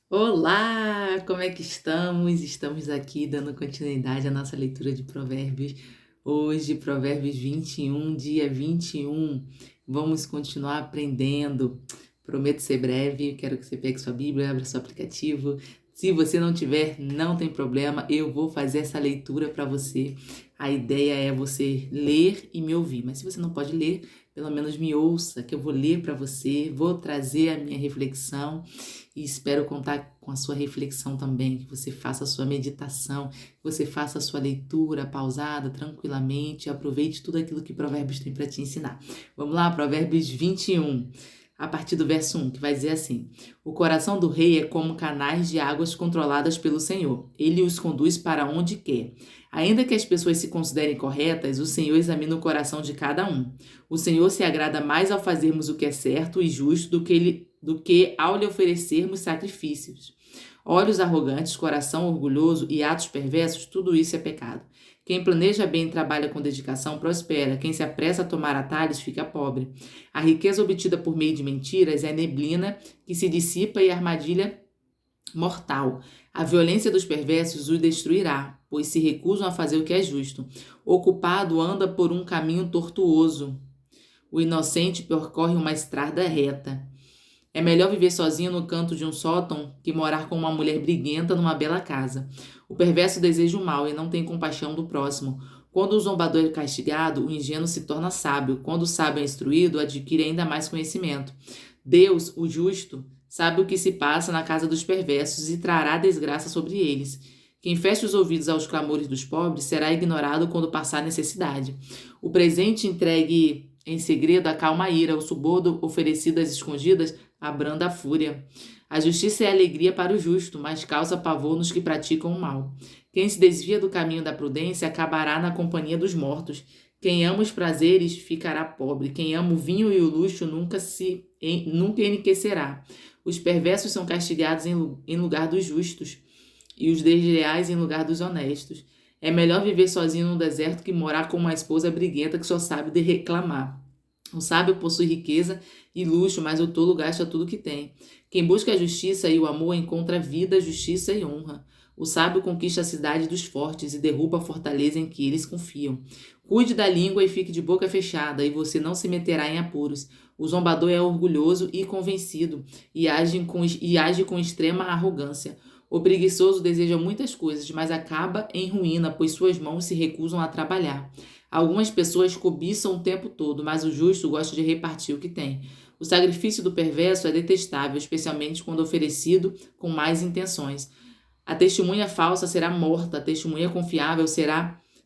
Olá, como é que estamos? Estamos aqui dando continuidade à nossa leitura de Provérbios. Hoje, Provérbios 21, dia 21. Vamos continuar aprendendo. Prometo ser breve, quero que você pegue sua Bíblia, abra seu aplicativo. Se você não tiver, não tem problema, eu vou fazer essa leitura para você. A ideia é você ler e me ouvir, mas se você não pode ler, pelo menos me ouça, que eu vou ler para você, vou trazer a minha reflexão e espero contar com a sua reflexão também, que você faça a sua meditação, que você faça a sua leitura pausada, tranquilamente, e aproveite tudo aquilo que Provérbios tem para te ensinar. Vamos lá, Provérbios 21, a partir do verso 1, que vai dizer assim: O coração do rei é como canais de águas controladas pelo Senhor. Ele os conduz para onde quer. Ainda que as pessoas se considerem corretas, o Senhor examina o coração de cada um. O Senhor se agrada mais ao fazermos o que é certo e justo do que ao lhe oferecermos sacrifícios. Olhos arrogantes, coração orgulhoso e atos perversos, tudo isso é pecado. Quem planeja bem e trabalha com dedicação prospera. Quem se apressa a tomar atalhos fica pobre. A riqueza obtida por meio de mentiras é neblina que se dissipa e armadilha mortal. A violência dos perversos os destruirá, pois se recusam a fazer o que é justo. O culpado anda por um caminho tortuoso. O inocente percorre uma estrada reta. É melhor viver sozinho no canto de um sótão que morar com uma mulher briguenta numa bela casa. O perverso deseja o mal e não tem compaixão do próximo. Quando o zombador é castigado, o ingênuo se torna sábio. Quando o sábio é instruído, adquire ainda mais conhecimento. Deus, o justo, sabe o que se passa na casa dos perversos e trará desgraça sobre eles. Quem fecha os ouvidos aos clamores dos pobres será ignorado quando passar necessidade. O presente entregue em segredo acalma a ira, o suborno oferecido às escondidas abranda a fúria. A justiça é alegria para o justo, mas causa pavor nos que praticam o mal. Quem se desvia do caminho da prudência acabará na companhia dos mortos. Quem ama os prazeres ficará pobre. Quem ama o vinho e o luxo nunca enriquecerá. Os perversos são castigados em lugar dos justos, e os desleais em lugar dos honestos. É melhor viver sozinho no deserto que morar com uma esposa briguenta que só sabe de reclamar. O sábio possui riqueza e luxo, mas o tolo gasta tudo que tem. Quem busca a justiça e o amor encontra vida, justiça e honra. O sábio conquista a cidade dos fortes e derruba a fortaleza em que eles confiam. Cuide da língua e fique de boca fechada, e você não se meterá em apuros. O zombador é orgulhoso e convencido, e age com extrema arrogância. O preguiçoso deseja muitas coisas, mas acaba em ruína, pois suas mãos se recusam a trabalhar. Algumas pessoas cobiçam o tempo todo, mas o justo gosta de repartir o que tem. O sacrifício do perverso é detestável, especialmente quando oferecido com más intenções. A testemunha falsa será morta, a testemunha confiável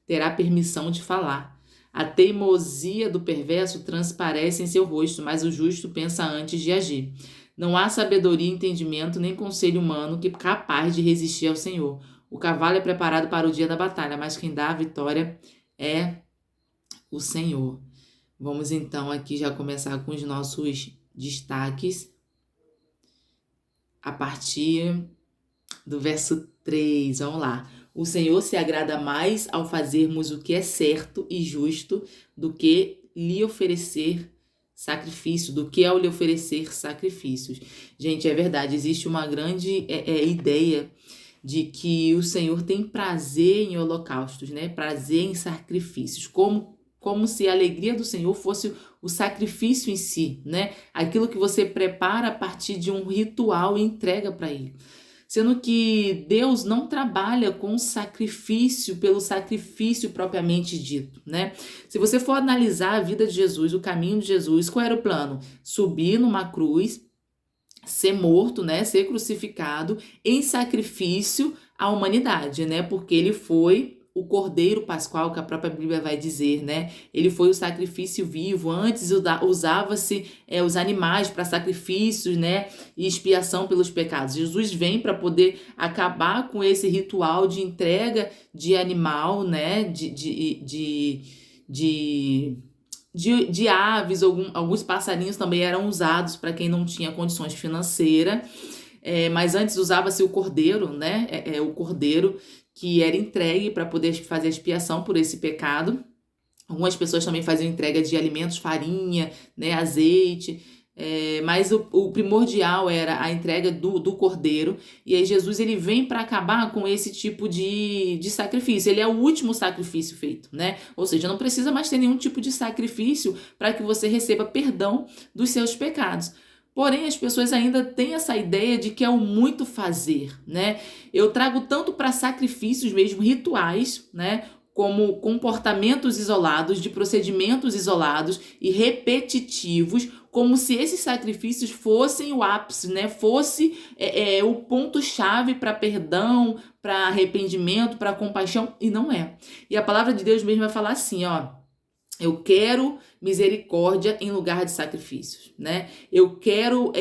terá permissão de falar. A teimosia do perverso transparece em seu rosto, mas o justo pensa antes de agir. Não há sabedoria, entendimento, nem conselho humano capaz de resistir ao Senhor. O cavalo é preparado para o dia da batalha, mas quem dá a vitória é o Senhor. Vamos então aqui já começar com os nossos destaques a partir do verso 3. Vamos lá. O Senhor se agrada mais ao fazermos o que é certo e justo do que lhe oferecer sacrifício, do que ao lhe oferecer sacrifícios. Gente, é verdade, existe uma grande ideia de que o Senhor tem prazer em holocaustos, né? Prazer em sacrifícios, como se a alegria do Senhor fosse o sacrifício em si, né? Aquilo que você prepara a partir de um ritual e entrega para Ele. Sendo que Deus não trabalha com sacrifício pelo sacrifício propriamente dito, né? Se você for analisar a vida de Jesus, o caminho de Jesus, qual era o plano? Subir numa cruz, ser morto, né? Ser crucificado em sacrifício à humanidade, né? Porque ele foi o Cordeiro Pascual, que a própria Bíblia vai dizer, né? Ele foi o sacrifício vivo. Antes usava-se os animais para sacrifícios, né? E expiação pelos pecados. Jesus vem para poder acabar com esse ritual de entrega de animal, né? De aves, alguns passarinhos também eram usados para quem não tinha condições financeiras. Mas antes usava-se o cordeiro, né? O cordeiro que era entregue para poder fazer a expiação por esse pecado. Algumas pessoas também faziam entrega de alimentos, farinha, né, azeite, mas o primordial era a entrega do cordeiro, e aí Jesus ele vem para acabar com esse tipo de sacrifício. Ele é o último sacrifício feito, né? Ou seja, não precisa mais ter nenhum tipo de sacrifício para que você receba perdão dos seus pecados. Porém, as pessoas ainda têm essa ideia de que é o muito fazer, né? Eu trago tanto para sacrifícios mesmo, rituais, né? Como comportamentos isolados, de procedimentos isolados e repetitivos, como se esses sacrifícios fossem o ápice, né? Fosse o ponto-chave para perdão, para arrependimento, para compaixão, e não é. E a palavra de Deus mesmo vai falar assim, ó: eu quero misericórdia em lugar de sacrifícios, né? Eu quero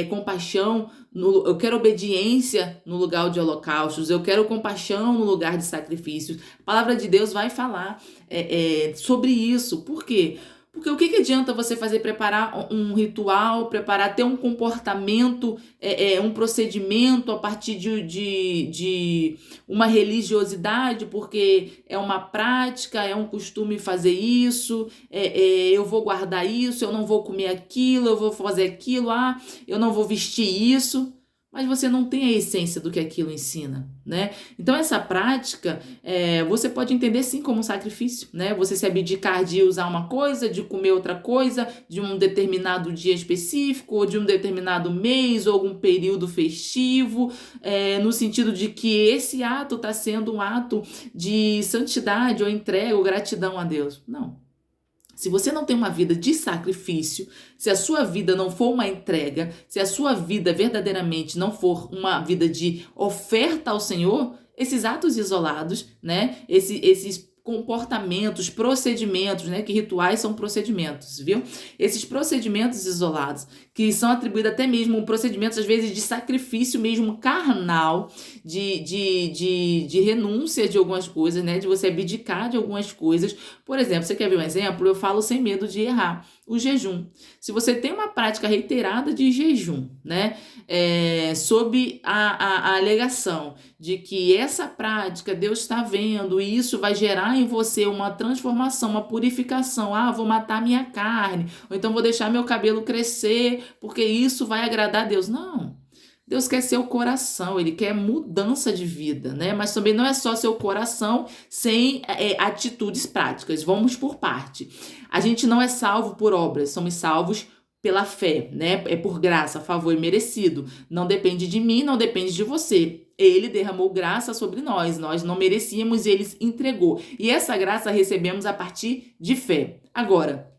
compaixão, eu quero obediência no lugar de holocaustos, eu quero compaixão no lugar de sacrifícios. A palavra de Deus vai falar sobre isso. Por quê? Porque o que adianta você preparar um ritual, ter um comportamento, um procedimento a partir de uma religiosidade, porque é uma prática, é um costume fazer isso, eu vou guardar isso, eu não vou comer aquilo, eu vou fazer aquilo, eu não vou vestir isso, mas você não tem a essência do que aquilo ensina, né? Então essa prática, você pode entender sim como um sacrifício, né? Você se abdicar de usar uma coisa, de comer outra coisa, de um determinado dia específico, ou de um determinado mês, ou algum período festivo, no sentido de que esse ato está sendo um ato de santidade, ou entrega, ou gratidão a Deus. Não. Se você não tem uma vida de sacrifício, se a sua vida não for uma entrega, se a sua vida verdadeiramente não for uma vida de oferta ao Senhor, esses atos isolados, né? Esses comportamentos, procedimentos, né? Que rituais são procedimentos, viu? Esses procedimentos isolados, que são atribuídos até mesmo procedimentos, às vezes, de sacrifício mesmo carnal, de renúncia de algumas coisas, né? De você abdicar de algumas coisas. Por exemplo, você quer ver um exemplo? Eu falo sem medo de errar. O jejum. Se você tem uma prática reiterada de jejum, né? Sob a alegação de que essa prática Deus está vendo e isso vai gerar em você uma transformação, uma purificação. Vou matar minha carne, ou então vou deixar meu cabelo crescer, porque isso vai agradar a Deus. Não. Deus quer seu coração, Ele quer mudança de vida, né? Mas também não é só seu coração sem atitudes práticas. Vamos por parte. A gente não é salvo por obras, somos salvos pela fé, né? É por graça, favor e merecido. Não depende de mim, não depende de você. Ele derramou graça sobre nós não merecíamos e Ele entregou. E essa graça recebemos a partir de fé. Agora,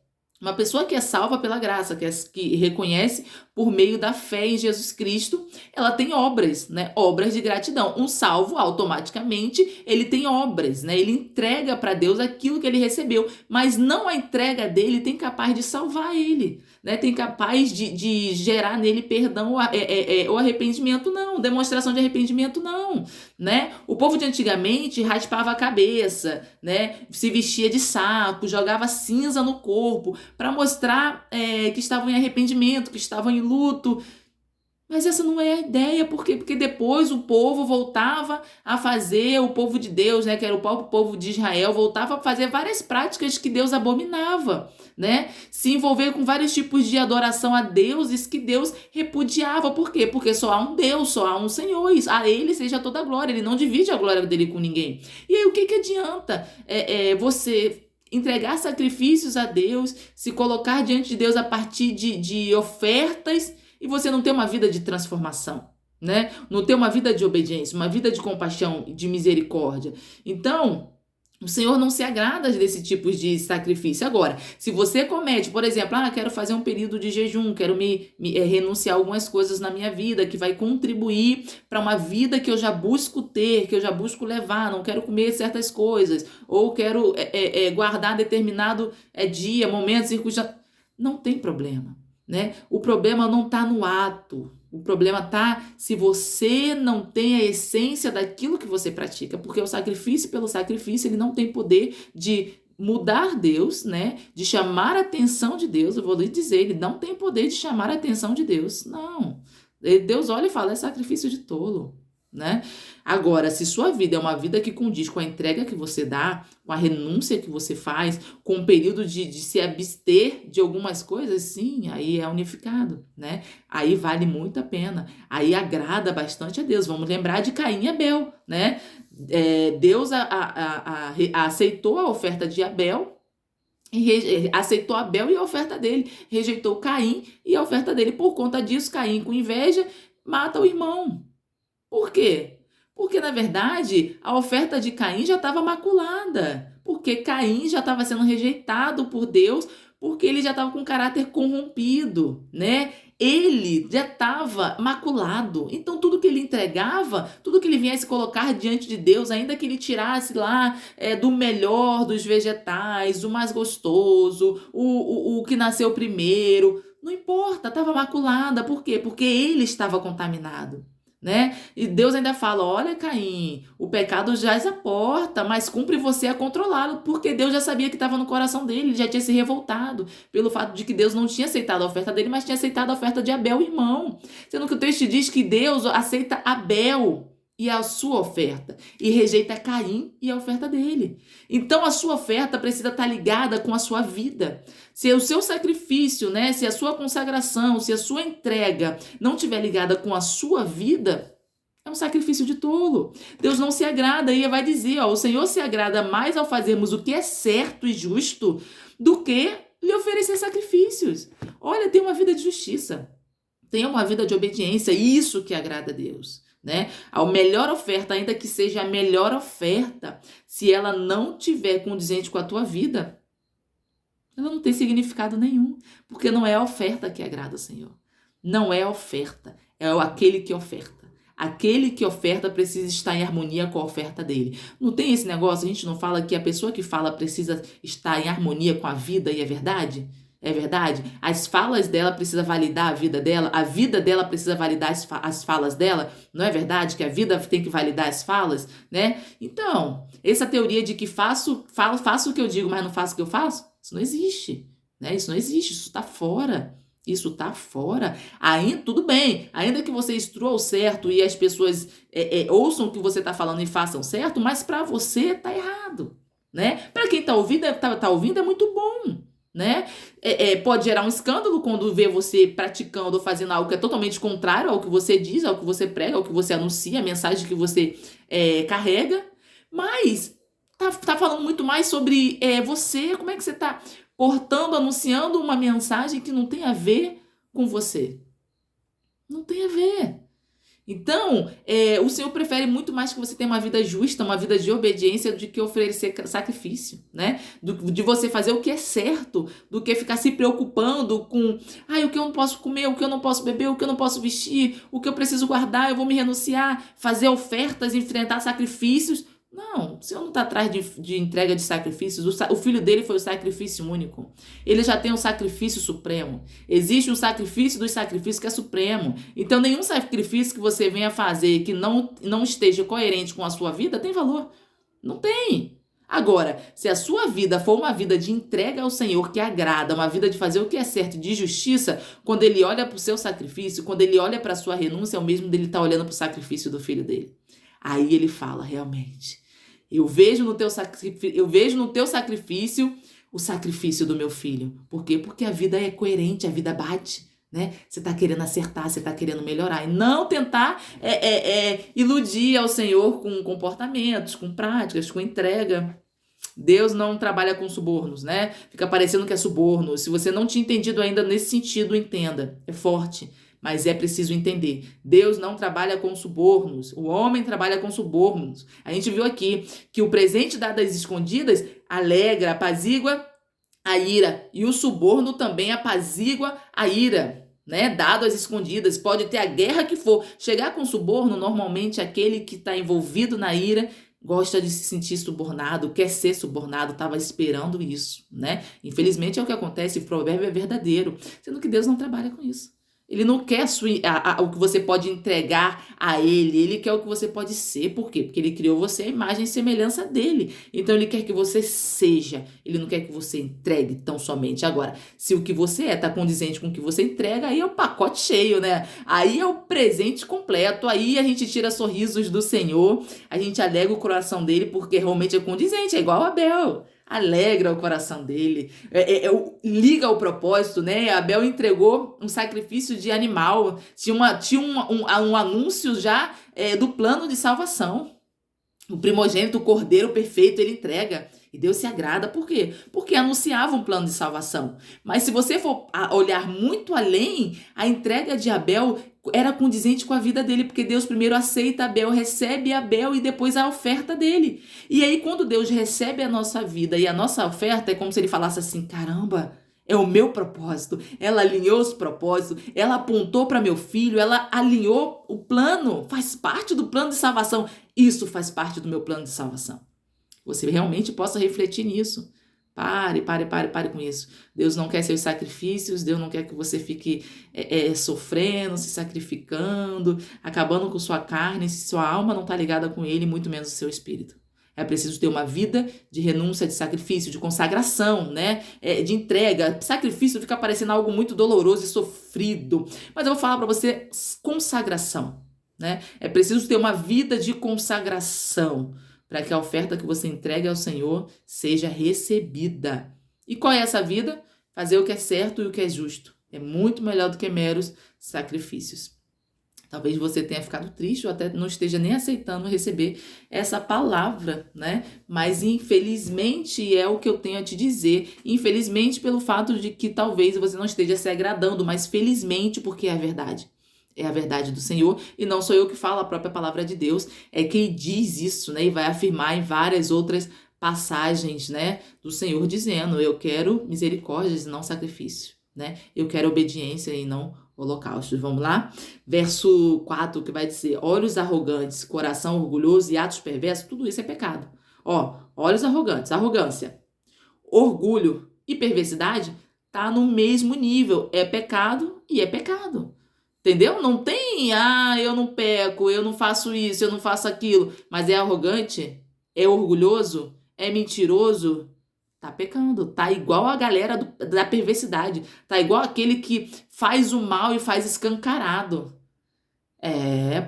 uma pessoa que é salva pela graça, que reconhece por meio da fé em Jesus Cristo, ela tem obras, né? Obras de gratidão. Um salvo, automaticamente, ele tem obras, né? Ele entrega para Deus aquilo que ele recebeu, mas não a entrega dele tem capaz de salvar ele, né? Tem capaz de gerar nele perdão ou arrependimento, não. Demonstração de arrependimento, não, né? O povo de antigamente raspava a cabeça, né? Se vestia de saco, jogava cinza no corpo, para mostrar que estavam em arrependimento, que estavam em luto. Mas essa não é a ideia, por quê? Porque depois o povo voltava a fazer, o povo de Deus, né, que era o próprio povo de Israel, voltava a fazer várias práticas que Deus abominava, né? Se envolver com vários tipos de adoração a deuses que Deus repudiava. Por quê? Porque só há um Deus, só há um Senhor, a Ele seja toda a glória, Ele não divide a glória dele com ninguém. E aí o que adianta você entregar sacrifícios a Deus, se colocar diante de Deus a partir de ofertas e você não ter uma vida de transformação, né? Não ter uma vida de obediência, uma vida de compaixão, de misericórdia. Então, o Senhor não se agrada desse tipo de sacrifício. Agora, se você comete, por exemplo, quero fazer um período de jejum, quero renunciar a algumas coisas na minha vida que vai contribuir para uma vida que eu já busco ter, que eu já busco levar, não quero comer certas coisas, ou quero guardar determinado dia, momento, circunstância. Não tem problema, né? O problema não está no ato. O problema está se você não tem a essência daquilo que você pratica, porque o sacrifício pelo sacrifício, ele não tem poder de mudar Deus, né? De chamar a atenção de Deus. Eu vou lhe dizer, ele não tem poder de chamar a atenção de Deus. Não. Deus olha e fala, é sacrifício de tolo. né? Agora, se sua vida é uma vida que condiz com a entrega que você dá, com a renúncia que você faz, com o período de se abster de algumas coisas, sim, aí é unificado, né? Aí vale muito a pena. Aí agrada bastante a Deus. Vamos lembrar de Caim e Abel, né? Deus aceitou a oferta de Abel, aceitou Abel e a oferta dele, rejeitou Caim e a oferta dele. Por conta disso, Caim, com inveja, mata o irmão. Por quê? Porque, na verdade, a oferta de Caim já estava maculada. Porque Caim já estava sendo rejeitado por Deus, porque ele já estava com caráter corrompido, né? Ele já estava maculado. Então, tudo que ele entregava, tudo que ele viesse colocar diante de Deus, ainda que ele tirasse lá do melhor dos vegetais, o mais gostoso, o que nasceu primeiro, não importa, estava maculada. Por quê? Porque ele estava contaminado, né? E Deus ainda fala: olha, Caim, o pecado jaz à porta, mas cumpre você a controlá-lo, porque Deus já sabia que estava no coração dele, ele já tinha se revoltado pelo fato de que Deus não tinha aceitado a oferta dele, mas tinha aceitado a oferta de Abel, o irmão. Sendo que o texto diz que Deus aceita Abel e a sua oferta, e rejeita Caim e a oferta dele. Então a sua oferta precisa estar ligada com a sua vida. Se o seu sacrifício, né, se a sua consagração, se a sua entrega não estiver ligada com a sua vida, é um sacrifício de tolo. Deus não se agrada, e vai dizer, ó, o Senhor se agrada mais ao fazermos o que é certo e justo do que lhe oferecer sacrifícios. Olha, tem uma vida de justiça, tem uma vida de obediência, isso que agrada a Deus, né? A melhor oferta, ainda que seja a melhor oferta, se ela não tiver condizente com a tua vida, ela não tem significado nenhum, porque não é a oferta que agrada ao Senhor. Não é a oferta, é aquele que oferta. Aquele que oferta precisa estar em harmonia com a oferta dele. Não tem esse negócio, a gente não fala que a pessoa que fala precisa estar em harmonia com a vida, e é verdade? É verdade? As falas dela precisam validar a vida dela precisa validar as falas dela. Não é verdade que a vida tem que validar as falas, né? Então, essa teoria de que faço o que eu digo, mas não faço o que eu faço, isso não existe, né? Isso não existe, isso está fora. Isso está fora. Ainda, tudo bem, ainda que você instrua o certo e as pessoas ouçam o que você está falando e façam certo, mas para você está errado, né? Para quem está ouvindo, ouvindo é muito bom, né? Pode gerar um escândalo quando vê você praticando ou fazendo algo que é totalmente contrário ao que você diz, ao que você prega, ao que você anuncia, a mensagem que você carrega, mas tá falando muito mais sobre você, como é que você está portando, anunciando uma mensagem que não tem a ver com você. Não tem a ver. Então, o Senhor prefere muito mais que você tenha uma vida justa, uma vida de obediência, do que oferecer sacrifício, né? De você fazer o que é certo, do que ficar se preocupando com o que eu não posso comer, o que eu não posso beber, o que eu não posso vestir, o que eu preciso guardar, eu vou me renunciar, fazer ofertas, enfrentar sacrifícios. Não, o Senhor não está atrás de entrega de sacrifícios. O filho dele foi o sacrifício único. Ele já tem um sacrifício supremo. Existe um sacrifício dos sacrifícios que é supremo. Então, nenhum sacrifício que você venha fazer que não esteja coerente com a sua vida tem valor. Não tem. Agora, se a sua vida for uma vida de entrega ao Senhor que agrada, uma vida de fazer o que é certo, de justiça, quando ele olha para o seu sacrifício, quando ele olha para a sua renúncia, é o mesmo dele estar olhando para o sacrifício do filho dele. Aí ele fala, realmente, eu vejo no teu sacrifício o sacrifício do meu filho. Por quê? Porque a vida é coerente, a vida bate, né? Você está querendo acertar, você está querendo melhorar. E não tentar iludir ao Senhor com comportamentos, com práticas, com entrega. Deus não trabalha com subornos, né? Fica parecendo que é suborno. Se você não tinha entendido ainda nesse sentido, entenda. É forte. Mas é preciso entender, Deus não trabalha com subornos, o homem trabalha com subornos. A gente viu aqui que o presente dado às escondidas alegra, apazigua a ira, e o suborno também apazigua a ira, né? Dado às escondidas, pode ter a guerra que for. Chegar com suborno, normalmente aquele que está envolvido na ira gosta de se sentir subornado, quer ser subornado, estava esperando isso, né? Infelizmente é o que acontece, o provérbio é verdadeiro, sendo que Deus não trabalha com isso. Ele não quer o que você pode entregar a ele quer o que você pode ser. Por quê? Porque ele criou você à imagem e semelhança dele. Então ele quer que você seja, ele não quer que você entregue tão somente. Agora, se o que você está condizente com o que você entrega, aí é o pacote cheio, né? Aí é o presente completo, aí a gente tira sorrisos do Senhor, a gente alegra o coração dele porque realmente é condizente, é igual a Abel. Alegra o coração dele, liga ao propósito, né? Abel entregou um sacrifício de animal, tinha um anúncio já do plano de salvação. O primogênito, o cordeiro perfeito, ele entrega. E Deus se agrada. Por quê? Porque anunciava um plano de salvação. Mas se você for olhar muito além, a entrega de Abel era condizente com a vida dele, porque Deus primeiro aceita Abel, recebe Abel e depois a oferta dele. E aí, quando Deus recebe a nossa vida e a nossa oferta, é como se ele falasse assim: caramba, é o meu propósito. Ela alinhou os propósitos, ela apontou para meu filho, ela alinhou o plano, faz parte do plano de salvação. Isso faz parte do meu plano de salvação. Você realmente possa refletir nisso. Pare com isso. Deus não quer seus sacrifícios, Deus não quer que você fique sofrendo, se sacrificando, acabando com sua carne, se sua alma não está ligada com Ele, muito menos o seu espírito. É preciso ter uma vida de renúncia, de sacrifício, de consagração, né? De entrega. Sacrifício fica parecendo algo muito doloroso e sofrido. Mas eu vou falar para você consagração, né? É preciso ter uma vida de consagração para que a oferta que você entregue ao Senhor seja recebida. E qual é essa vida? Fazer o que é certo e o que é justo. É muito melhor do que meros sacrifícios. Talvez você tenha ficado triste ou até não esteja nem aceitando receber essa palavra, né? Mas infelizmente é o que eu tenho a te dizer. Infelizmente pelo fato de que talvez você não esteja se agradando, mas felizmente porque é a verdade. É a verdade do Senhor e não sou eu que falo, a própria palavra de Deus é quem diz isso, né? E vai afirmar em várias outras passagens, né? Do Senhor dizendo: eu quero misericórdias e não sacrifício, né? Eu quero obediência e não holocaustos. Vamos lá? Verso 4 que vai dizer: olhos arrogantes, coração orgulhoso e atos perversos, tudo isso é pecado. Ó, olhos arrogantes, arrogância, orgulho e perversidade tá no mesmo nível. É pecado e é pecado. Entendeu? Não tem, eu não peco, eu não faço isso, eu não faço aquilo, mas é arrogante, é orgulhoso, é mentiroso, tá pecando, tá igual a galera da perversidade, tá igual aquele que faz o mal e faz escancarado.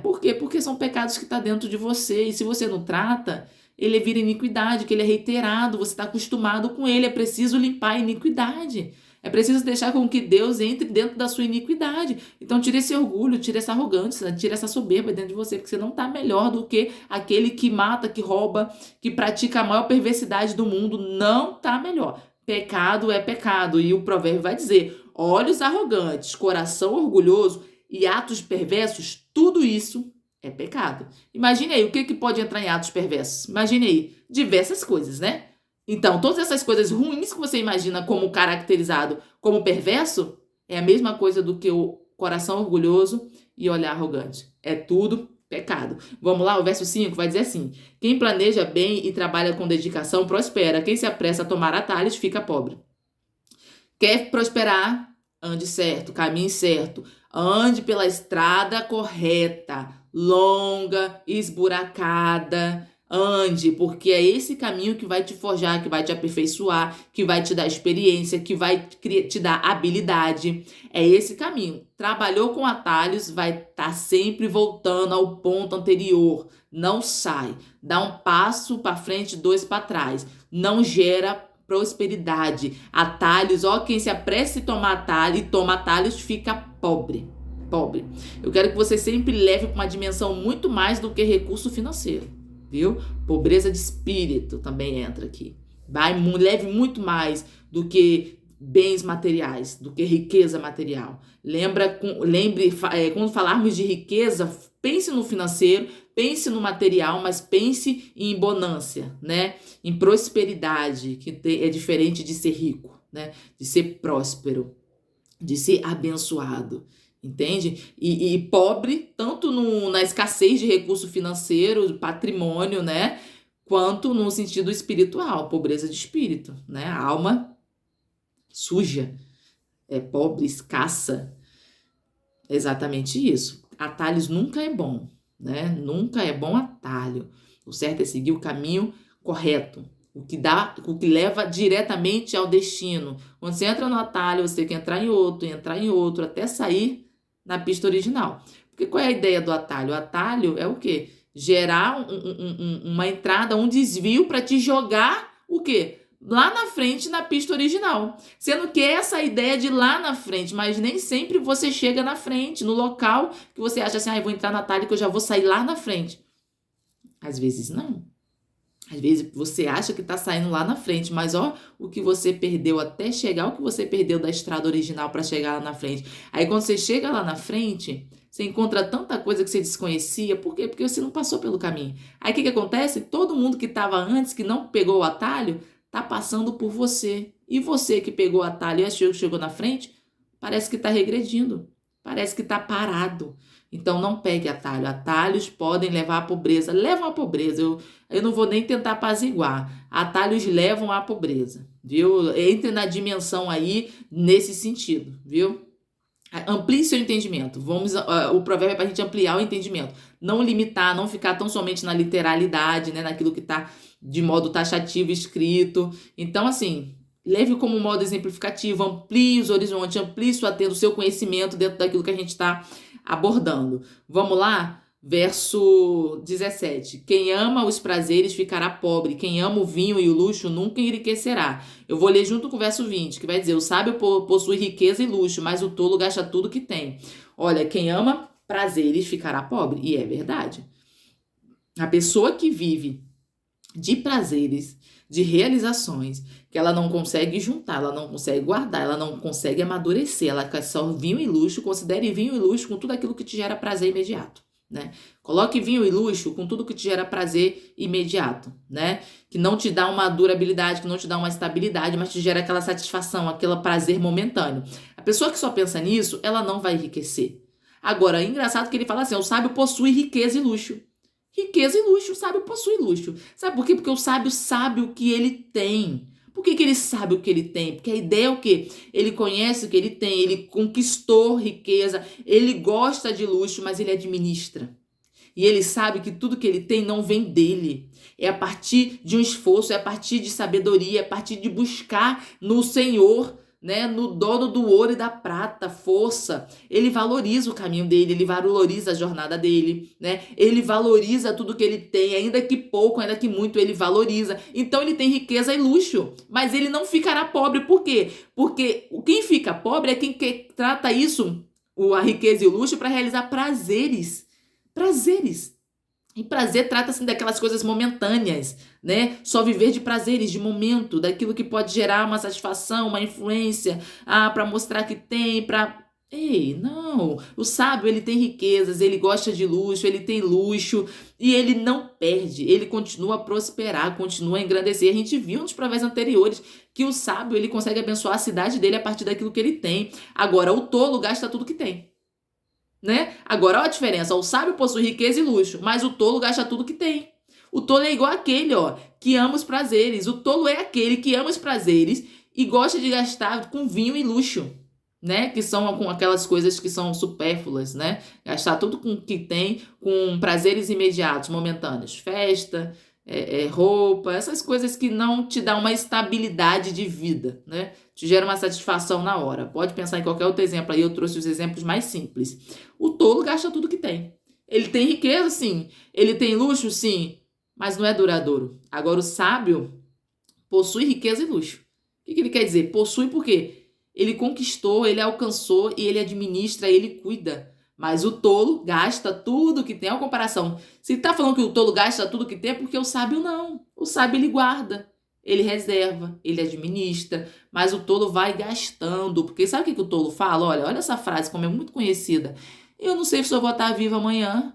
Por quê? Porque são pecados que tá dentro de você, e se você não trata, ele vira iniquidade, que ele é reiterado, você está acostumado com ele, é preciso limpar a iniquidade. É preciso deixar com que Deus entre dentro da sua iniquidade. Então tira esse orgulho, tira essa arrogância, tira essa soberba dentro de você, porque você não está melhor do que aquele que mata, que rouba, que pratica a maior perversidade do mundo. Não está melhor. Pecado é pecado. E o provérbio vai dizer: olhos arrogantes, coração orgulhoso e atos perversos, tudo isso é pecado. Imagine aí, o que pode entrar em atos perversos? Imagine aí, diversas coisas, né? Então, todas essas coisas ruins que você imagina como caracterizado como perverso, é a mesma coisa do que o coração orgulhoso e olhar arrogante. É tudo pecado. Vamos lá, o verso 5 vai dizer assim: quem planeja bem e trabalha com dedicação prospera, quem se apressa a tomar atalhos fica pobre. Quer prosperar? Ande certo, caminhe certo, ande pela estrada correta, longa, esburacada. Ande, porque é esse caminho que vai te forjar, que vai te aperfeiçoar, que vai te dar experiência, que vai te dar habilidade. É esse caminho. Trabalhou com atalhos, vai estar sempre voltando ao ponto anterior. Não sai. Dá um passo para frente, dois para trás. Não gera prosperidade. Atalhos, quem se apressa em tomar atalho e toma atalhos fica pobre. Pobre. Eu quero que você sempre leve para uma dimensão muito mais do que recurso financeiro. Viu? Pobreza de espírito também entra aqui. Leve muito mais do que bens materiais, do que riqueza material. Lembre, quando falarmos de riqueza, pense no financeiro, pense no material, mas pense em bonância, né? Em prosperidade, que é diferente de ser rico, né? De ser próspero, de ser abençoado. Entende? E pobre, tanto na escassez de recurso financeiro, patrimônio, né? Quanto no sentido espiritual, pobreza de espírito, né? A alma suja, pobre, escassa. Exatamente isso. Atalhos nunca é bom, né? Nunca é bom atalho. O certo é seguir o caminho correto, o que leva diretamente ao destino. Quando você entra no atalho, você tem que entrar em outro, até sair na pista original. Porque qual é a ideia do atalho? O atalho é o quê? Gerar uma entrada, um desvio para te jogar o quê? Lá na frente na pista original. Sendo que essa ideia de lá na frente, mas nem sempre você chega na frente, no local que você acha assim, eu vou entrar na atalho que eu já vou sair lá na frente. Às vezes não. Às vezes você acha que está saindo lá na frente, mas ó, o que você perdeu até chegar, o que você perdeu da estrada original para chegar lá na frente. Aí quando você chega lá na frente, você encontra tanta coisa que você desconhecia. Por quê? Porque você não passou pelo caminho. Aí o que acontece? Todo mundo que estava antes, que não pegou o atalho, tá passando por você. E você que pegou o atalho e achou que chegou na frente, parece que está regredindo. Parece que está parado. Então não pegue atalho. Atalhos podem levar à pobreza. Levam à pobreza. Eu não vou nem tentar apaziguar. Atalhos levam à pobreza, viu? Entre na dimensão aí nesse sentido, viu? Amplie seu entendimento. O provérbio é para a gente ampliar o entendimento. Não limitar, não ficar tão somente na literalidade, né? Naquilo que está de modo taxativo escrito. Então, assim, leve como modo exemplificativo, amplie os horizontes, amplie o seu conhecimento dentro daquilo que a gente está abordando. Vamos lá? Verso 17. Quem ama os prazeres ficará pobre. Quem ama o vinho e o luxo nunca enriquecerá. Eu vou ler junto com o verso 20, que vai dizer: o sábio possui riqueza e luxo, mas o tolo gasta tudo que tem. Olha, quem ama prazeres ficará pobre. E é verdade. A pessoa que vive de prazeres, de realizações, que ela não consegue juntar, ela não consegue guardar, ela não consegue amadurecer, ela quer só vinho e luxo, considere vinho e luxo com tudo aquilo que te gera prazer imediato, né? Coloque vinho e luxo com tudo que te gera prazer imediato, né? Que não te dá uma durabilidade, que não te dá uma estabilidade, mas te gera aquela satisfação, aquele prazer momentâneo. A pessoa que só pensa nisso, ela não vai enriquecer. Agora, é engraçado que ele fala assim, o sábio possui riqueza e luxo. Riqueza e luxo, o sábio possui luxo. Sabe por quê? Porque o sábio sabe o que ele tem. Por que ele sabe o que ele tem? Porque a ideia é o quê? Ele conhece o que ele tem, ele conquistou riqueza, ele gosta de luxo, mas ele administra. E ele sabe que tudo que ele tem não vem dele. É a partir de um esforço, é a partir de sabedoria, é a partir de buscar no Senhor, né, no dono do ouro e da prata, força. Ele valoriza o caminho dele, ele valoriza a jornada dele, né? Ele valoriza tudo que ele tem, ainda que pouco, ainda que muito, ele valoriza. Então ele tem riqueza e luxo, mas ele não ficará pobre. Por quê? Porque quem fica pobre é quem trata isso, a riqueza e o luxo, para realizar prazeres. Prazeres. E prazer trata-se daquelas coisas momentâneas, né? Só viver de prazeres, de momento, daquilo que pode gerar uma satisfação, uma influência, para mostrar que tem, para... Ei, não. O sábio, ele tem riquezas, ele gosta de luxo, ele tem luxo e ele não perde, ele continua a prosperar, continua a engrandecer. A gente viu nos provérbios anteriores que o sábio, ele consegue abençoar a cidade dele a partir daquilo que ele tem. Agora, o tolo gasta tudo que tem. Né? Agora, olha a diferença. O sábio possui riqueza e luxo, mas o tolo gasta tudo que tem. O tolo é igual aquele, ó, que ama os prazeres. O tolo é aquele que ama os prazeres e gosta de gastar com vinho e luxo, né? Que são com aquelas coisas que são supérfluas, né? Gastar tudo com que tem com prazeres imediatos, momentâneos. Festa, roupa, essas coisas que não te dão uma estabilidade de vida, né? Te gera uma satisfação na hora. Pode pensar em qualquer outro exemplo aí, eu trouxe os exemplos mais simples. O tolo gasta tudo que tem. Ele tem riqueza, sim. Ele tem luxo, sim. Mas não é duradouro. Agora, o sábio possui riqueza e luxo. O que ele quer dizer? Possui por quê? Ele conquistou, ele alcançou e ele administra, ele cuida. Mas o tolo gasta tudo que tem. Olha a comparação. Se está falando que o tolo gasta tudo que tem, é porque o sábio não. O sábio, ele guarda. Ele reserva, ele administra, mas o tolo vai gastando. Porque sabe o que o tolo fala? Olha essa frase, como é muito conhecida. Eu não sei se eu vou estar viva amanhã,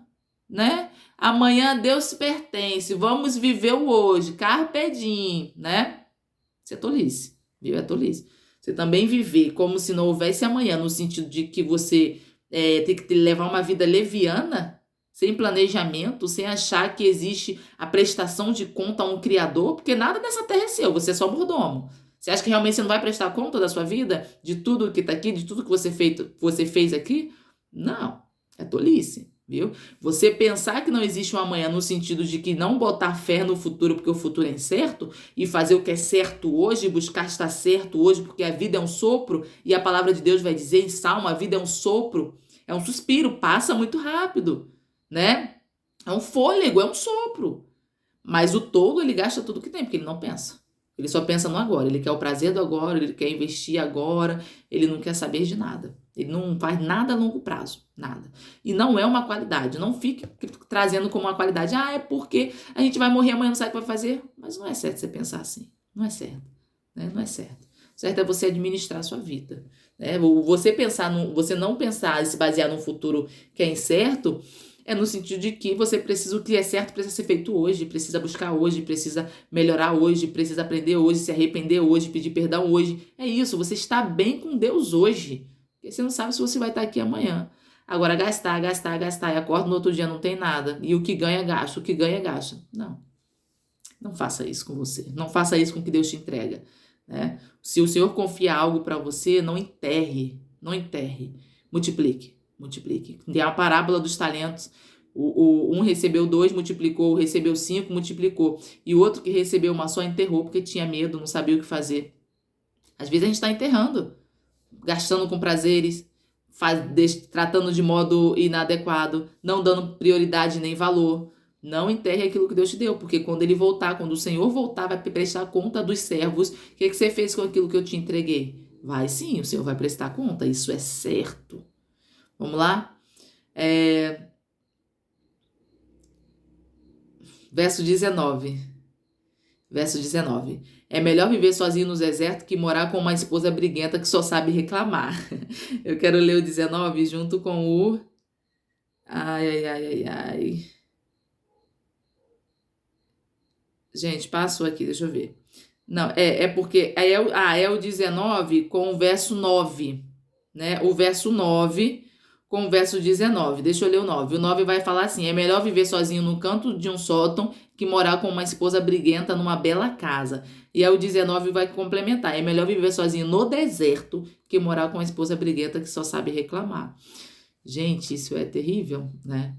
né? Amanhã Deus se pertence, vamos viver o hoje, carpe diem, né? Isso é tolice, viu? É tolice. Você também viver como se não houvesse amanhã, no sentido de que você tem que levar uma vida leviana, sem planejamento, sem achar que existe a prestação de conta a um criador, porque nada dessa terra é seu, você é só mordomo. Você acha que realmente você não vai prestar conta da sua vida, de tudo que está aqui, de tudo que você fez aqui? Não, é tolice, viu? Você pensar que não existe um amanhã no sentido de que não botar fé no futuro porque o futuro é incerto e fazer o que é certo hoje, buscar estar certo hoje porque a vida é um sopro e a palavra de Deus vai dizer em Salmo, a vida é um sopro, é um suspiro, passa muito rápido, né? É um fôlego, é um sopro. Mas o tolo, ele gasta tudo que tem, porque ele não pensa. Ele só pensa no agora. Ele quer o prazer do agora, ele quer investir agora, ele não quer saber de nada. Ele não faz nada a longo prazo, nada. E não é uma qualidade. Não fique trazendo como uma qualidade. Ah, é porque a gente vai morrer amanhã, não sabe o que vai fazer. Mas não é certo você pensar assim. Não é certo. Né? Não é certo. Certo é você administrar a sua vida. Né? Você não pensar e se basear num futuro que é incerto, é no sentido de que você precisa, o que é certo precisa ser feito hoje, precisa buscar hoje, precisa melhorar hoje, precisa aprender hoje, se arrepender hoje, pedir perdão hoje. É isso, você está bem com Deus hoje. Porque você não sabe se você vai estar aqui amanhã. Agora, gastar, e acorda no outro dia não tem nada. E o que ganha, gasta, o que ganha, gasta. Não, não faça isso com você. Não faça isso com o que Deus te entrega. Né? Se o Senhor confia algo para você, não enterre, não enterre. Multiplique, multiplique. Tem a parábola dos talentos. Um recebeu 2, multiplicou, recebeu 5, multiplicou. E o outro que recebeu uma só enterrou porque tinha medo, não sabia o que fazer. Às vezes a gente está enterrando, gastando com prazeres, tratando de modo inadequado, não dando prioridade nem valor. Não enterre aquilo que Deus te deu, porque quando ele voltar, quando o Senhor voltar, vai prestar conta dos servos. O que você fez com aquilo que eu te entreguei? Vai sim, o Senhor vai prestar conta, isso é certo. Vamos lá? Verso 19. Verso 19. É melhor viver sozinho no deserto que morar com uma esposa briguenta que só sabe reclamar. Eu quero ler o 19 junto com o... Ai, ai, ai, ai, ai. Gente, passou aqui, deixa eu ver. Não, é porque é o 19 com o verso 9, né? O verso 9 com o verso 19. Deixa eu ler o 9. O 9 vai falar assim: é melhor viver sozinho no canto de um sótão que morar com uma esposa briguenta numa bela casa. E aí o 19 vai complementar: é melhor viver sozinho no deserto que morar com uma esposa briguenta que só sabe reclamar. Gente, isso é terrível, né?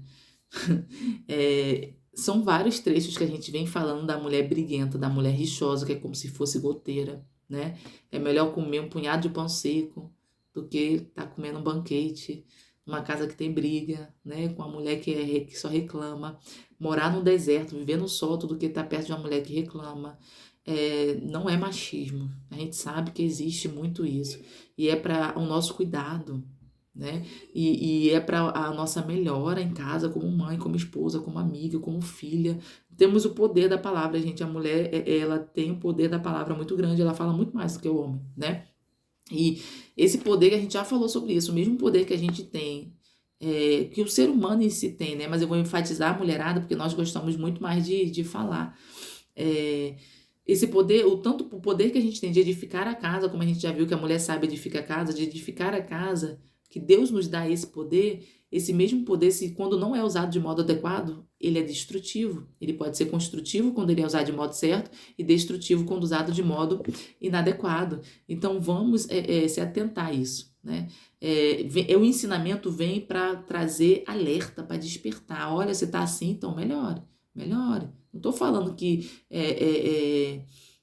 São vários trechos que a gente vem falando da mulher briguenta, da mulher rixosa, que é como se fosse goteira, né? É melhor comer um punhado de pão seco do que estar comendo um banquete, numa casa que tem briga, né? Com uma mulher que só reclama. Morar no deserto, viver no solto do que estar perto de uma mulher que reclama. Não é machismo. A gente sabe que existe muito isso. E é para o nosso cuidado, né? E é para a nossa melhora em casa, como mãe, como esposa, como amiga, como filha. Temos o poder da palavra, gente. A mulher, ela tem o poder da palavra muito grande, ela fala muito mais do que o homem, né? E esse poder que a gente já falou sobre isso, o mesmo poder que a gente tem, que o ser humano em si tem, né? Mas eu vou enfatizar a mulherada, porque nós gostamos muito mais de falar. Esse poder, o poder que a gente tem de edificar a casa, como a gente já viu que a mulher sabe edificar a casa, de edificar a casa, que Deus nos dá esse mesmo poder, se quando não é usado de modo adequado, ele é destrutivo. Ele pode ser construtivo quando ele é usado de modo certo e destrutivo quando usado de modo inadequado. Então vamos se atentar a isso, né? O ensinamento vem para trazer alerta, para despertar. Olha, você está assim, então melhore, melhore. Não estou falando que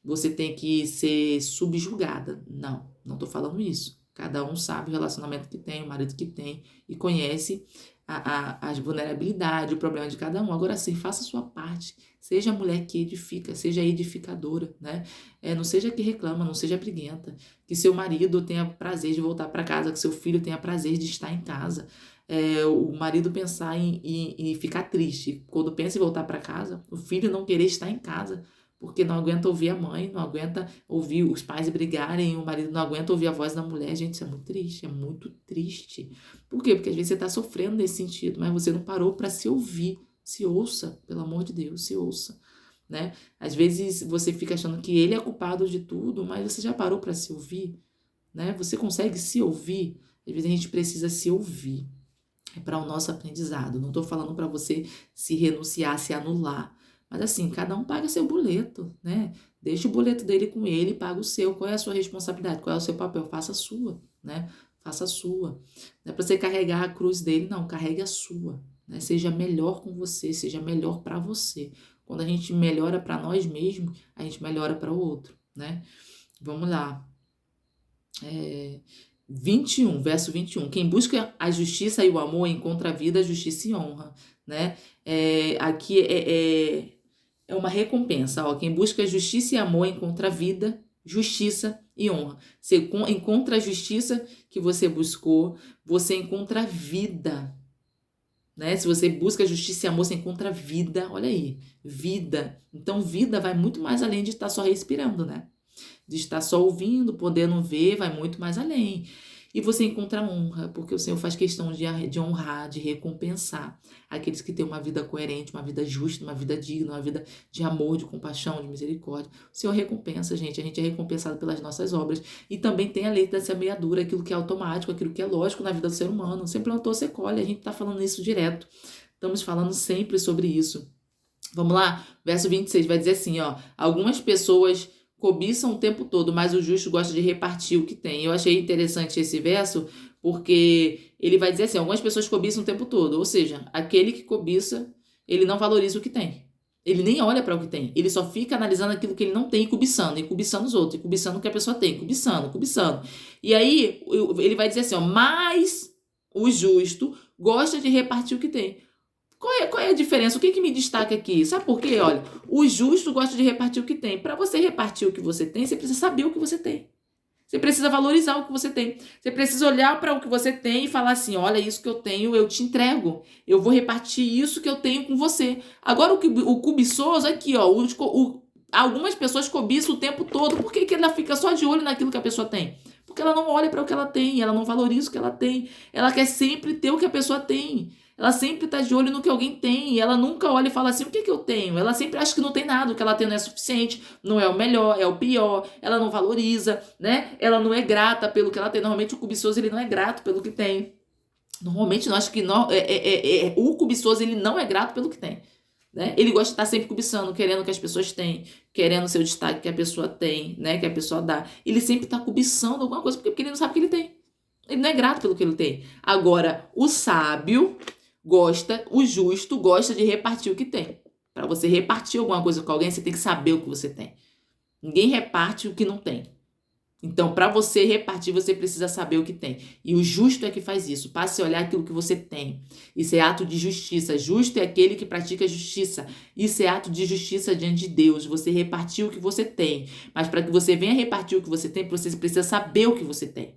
você tem que ser subjugada. Não, não estou falando isso. Cada um sabe o relacionamento que tem, o marido que tem, e conhece as vulnerabilidades, o problema de cada um. Agora sim, faça a sua parte. Seja a mulher que edifica, seja edificadora, né? Não seja que reclama, não seja briguenta. Que seu marido tenha prazer de voltar para casa, que seu filho tenha prazer de estar em casa. O marido pensar em ficar triste. Quando pensa em voltar para casa, o filho não querer estar em casa, porque não aguenta ouvir a mãe, não aguenta ouvir os pais brigarem, o marido não aguenta ouvir a voz da mulher. Gente, isso é muito triste, é muito triste. Por quê? Porque às vezes você está sofrendo nesse sentido, mas você não parou para se ouvir. Se ouça, pelo amor de Deus, se ouça, né? Às vezes você fica achando que ele é culpado de tudo, mas você já parou para se ouvir, né? Você consegue se ouvir? Às vezes a gente precisa se ouvir. É para o nosso aprendizado. Não estou falando para você se renunciar, se anular. Mas assim, cada um paga seu boleto, né? Deixa o boleto dele com ele e paga o seu. Qual é a sua responsabilidade? Qual é o seu papel? Faça a sua, né? faça a sua. Não é para você carregar a cruz dele, não, carregue a sua. Né? Seja melhor com você, seja melhor para você. Quando a gente melhora para nós mesmos, a gente melhora para o outro, né? Vamos lá. 21, verso 21. Quem busca a justiça e o amor encontra a vida, justiça e honra, né? Aqui é uma recompensa, ó. Quem busca justiça e amor encontra vida, justiça e honra. Você encontra a justiça que você buscou, você encontra a vida, né? Se você busca justiça e amor, você encontra vida, olha aí, vida. Então, vida vai muito mais além de estar só respirando, né? De estar só ouvindo, podendo ver, vai muito mais além. E você encontra honra, porque o Senhor faz questão de honrar, de recompensar aqueles que têm uma vida coerente, uma vida justa, uma vida digna, uma vida de amor, de compaixão, de misericórdia. O Senhor recompensa, gente. A gente é recompensado pelas nossas obras. E também tem a lei da semeadura, aquilo que é automático, aquilo que é lógico na vida do ser humano. Você plantou, você colhe. A gente está falando isso direto. Estamos falando sempre sobre isso. Vamos lá? Verso 26 vai dizer assim, ó. Algumas pessoas cobiçam o tempo todo, mas o justo gosta de repartir o que tem. Eu achei interessante esse verso, porque ele vai dizer assim, algumas pessoas cobiçam o tempo todo, ou seja, aquele que cobiça, ele não valoriza o que tem. Ele nem olha para o que tem, ele só fica analisando aquilo que ele não tem e cobiçando os outros, e cobiçando o que a pessoa tem, cobiçando. E aí, ele vai dizer assim, ó, mas o justo gosta de repartir o que tem. Qual é a diferença? O que me destaca aqui? Sabe por quê? Olha, o justo gosta de repartir o que tem. Para você repartir o que você tem, você precisa saber o que você tem. Você precisa valorizar o que você tem. Você precisa olhar para o que você tem e falar assim, olha, isso que eu tenho, eu te entrego. Eu vou repartir isso que eu tenho com você. Agora, o cobiçoso, aqui, ó, algumas pessoas cobiçam o tempo todo. Por que ela fica só de olho naquilo que a pessoa tem? Porque ela não olha para o que ela tem, ela não valoriza o que ela tem. Ela quer sempre ter o que a pessoa tem. Ela sempre está de olho no que alguém tem. E ela nunca olha e fala assim, o que eu tenho? Ela sempre acha que não tem nada, o que ela tem não é suficiente, não é o melhor, é o pior. Ela não valoriza, né? Ela não é grata pelo que ela tem. Normalmente o cobiçoso, ele não é grato pelo que tem. Normalmente, eu acho que o cobiçoso, ele não é grato pelo que tem. Né? Ele gosta de estar sempre cobiçando, querendo que as pessoas têm, querendo o seu destaque que a pessoa tem, né? Que a pessoa dá. Ele sempre está cobiçando alguma coisa porque ele não sabe o que ele tem. Ele não é grato pelo que ele tem. Agora, o sábio o justo gosta de repartir o que tem. Para você repartir alguma coisa com alguém, você tem que saber o que você tem. Ninguém reparte o que não tem. Então, para você repartir, você precisa saber o que tem. E o justo é que faz isso. Passe a olhar aquilo que você tem. Isso é ato de justiça. Justo é aquele que pratica justiça. Isso é ato de justiça diante de Deus. Você repartir o que você tem. Mas para que você venha repartir o que você tem, você precisa saber o que você tem.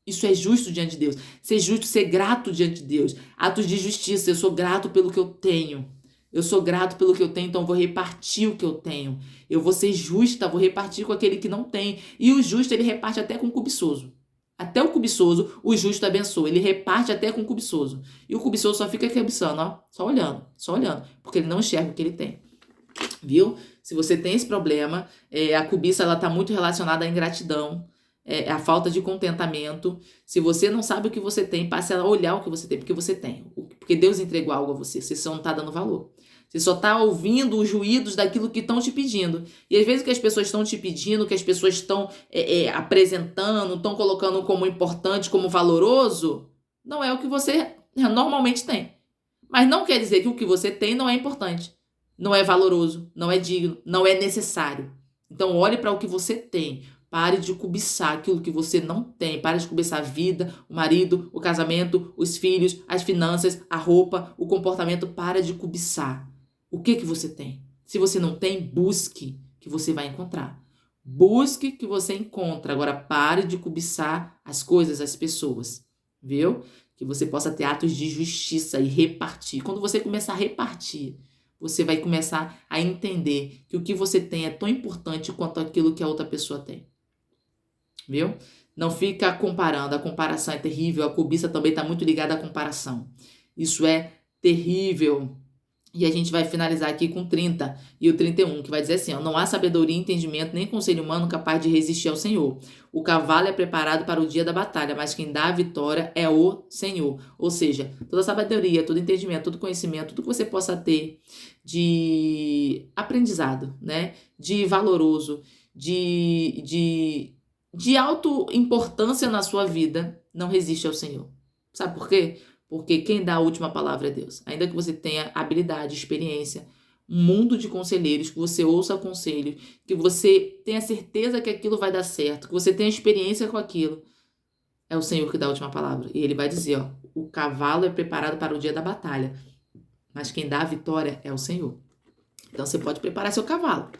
Isso é justo diante de Deus. Ser justo, ser grato diante de Deus. Atos de justiça. Eu sou grato pelo que eu tenho. Eu sou grato pelo que eu tenho, então eu vou repartir o que eu tenho. Eu vou ser justa, vou repartir com aquele que não tem. E o justo, ele reparte até com o cobiçoso. Até o cobiçoso, o justo abençoa. Ele reparte até com o cobiçoso. E o cobiçoso só fica cobiçando, ó. Só olhando. Porque ele não enxerga o que ele tem. Viu? Se você tem esse problema, a cobiça, ela tá muito relacionada à ingratidão. A falta de contentamento. Se você não sabe o que você tem, passe a olhar o que você tem, porque você tem. Porque Deus entregou algo a você, você só não está dando valor. Você só está ouvindo os ruídos daquilo que estão te pedindo. E às vezes o que as pessoas estão te pedindo, o que as pessoas estão apresentando, estão colocando como importante, como valoroso, não é o que você normalmente tem. Mas não quer dizer que o que você tem não é importante. Não é valoroso, não é digno, não é necessário. Então olhe para o que você tem. Pare de cobiçar aquilo que você não tem. Pare de cobiçar a vida, o marido, o casamento, os filhos, as finanças, a roupa, o comportamento. Pare de cobiçar. O que você tem? Se você não tem, busque, que você vai encontrar. Busque que você encontra. Agora pare de cobiçar as coisas, as pessoas. Viu? Que você possa ter atos de justiça e repartir. Quando você começar a repartir, você vai começar a entender que o que você tem é tão importante quanto aquilo que a outra pessoa tem. Viu? Não fica comparando, a comparação é terrível, a cobiça também está muito ligada à comparação. Isso é terrível. E a gente vai finalizar aqui com 30 e o 31, que vai dizer assim, ó, não há sabedoria, entendimento, nem conselho humano capaz de resistir ao Senhor. O cavalo é preparado para o dia da batalha, mas quem dá a vitória é o Senhor. Ou seja, toda sabedoria, todo entendimento, todo conhecimento, tudo que você possa ter de aprendizado, né? De valoroso, de de alta importância na sua vida não resiste ao Senhor. Sabe por quê? Porque quem dá a última palavra é Deus. Ainda que você tenha habilidade, experiência, um mundo de conselheiros, que você ouça conselhos, que você tenha certeza que aquilo vai dar certo, que você tenha experiência com aquilo, é o Senhor que dá a última palavra. E Ele vai dizer, ó, o cavalo é preparado para o dia da batalha, mas quem dá a vitória é o Senhor. Então você pode preparar seu cavalo,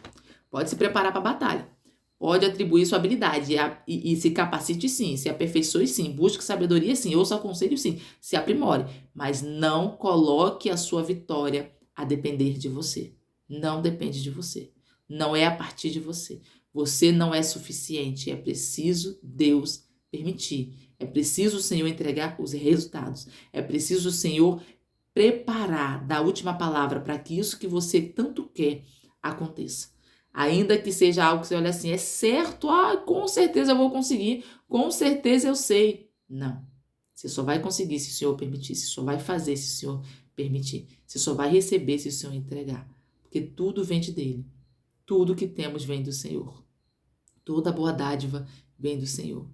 pode se preparar para a batalha, pode atribuir sua habilidade e se capacite sim, se aperfeiçoe sim, busque sabedoria sim, ouça conselho sim, se aprimore, mas não coloque a sua vitória a depender de você. Não depende de você. Não é a partir de você. Você não é suficiente. É preciso Deus permitir. É preciso o Senhor entregar os resultados. É preciso o Senhor preparar, dar a última palavra para que isso que você tanto quer aconteça. Ainda que seja algo que você olha assim, é certo, com certeza eu vou conseguir, com certeza eu sei. Não. Você só vai conseguir se o Senhor permitir, você só vai fazer se o Senhor permitir, você só vai receber se o Senhor entregar. Porque tudo vem dele. Tudo que temos vem do Senhor. Toda boa dádiva vem do Senhor.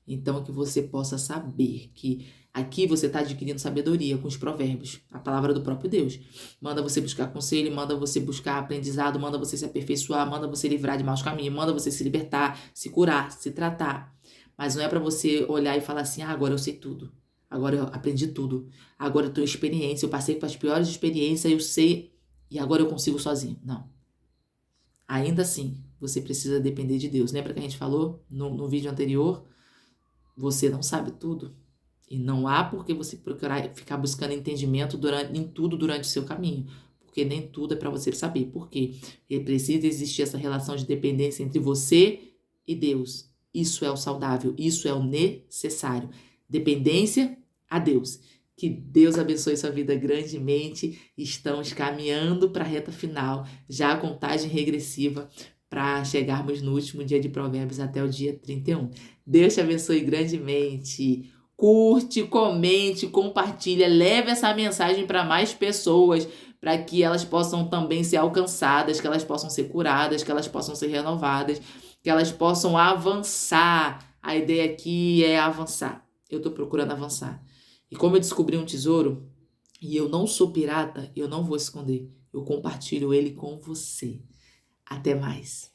Então, que você possa saber que aqui você está adquirindo sabedoria com os provérbios, a palavra do próprio Deus. Manda você buscar conselho, manda você buscar aprendizado, manda você se aperfeiçoar, manda você livrar de maus caminhos, manda você se libertar, se curar, se tratar. Mas não é para você olhar e falar assim, agora eu sei tudo. Agora eu aprendi tudo. Agora eu tenho experiência, eu passei pelas piores experiências, eu sei e agora eu consigo sozinho. Não. Ainda assim, você precisa depender de Deus. Lembra que a gente falou no vídeo anterior? Você não sabe tudo. E não há por que você procurar ficar buscando entendimento em tudo durante o seu caminho. Porque nem tudo é para você saber. Por quê? Porque precisa existir essa relação de dependência entre você e Deus. Isso é o saudável. Isso é o necessário. Dependência a Deus. Que Deus abençoe sua vida grandemente. Estamos caminhando para a reta final. Já a contagem regressiva para chegarmos no último dia de Provérbios até o dia 31. Deus te abençoe grandemente. Curte, comente, compartilha, leve essa mensagem para mais pessoas, para que elas possam também ser alcançadas, que elas possam ser curadas, que elas possam ser renovadas, que elas possam avançar. A ideia aqui é avançar. Eu estou procurando avançar. E como eu descobri um tesouro, e eu não sou pirata, eu não vou esconder. Eu compartilho ele com você. Até mais.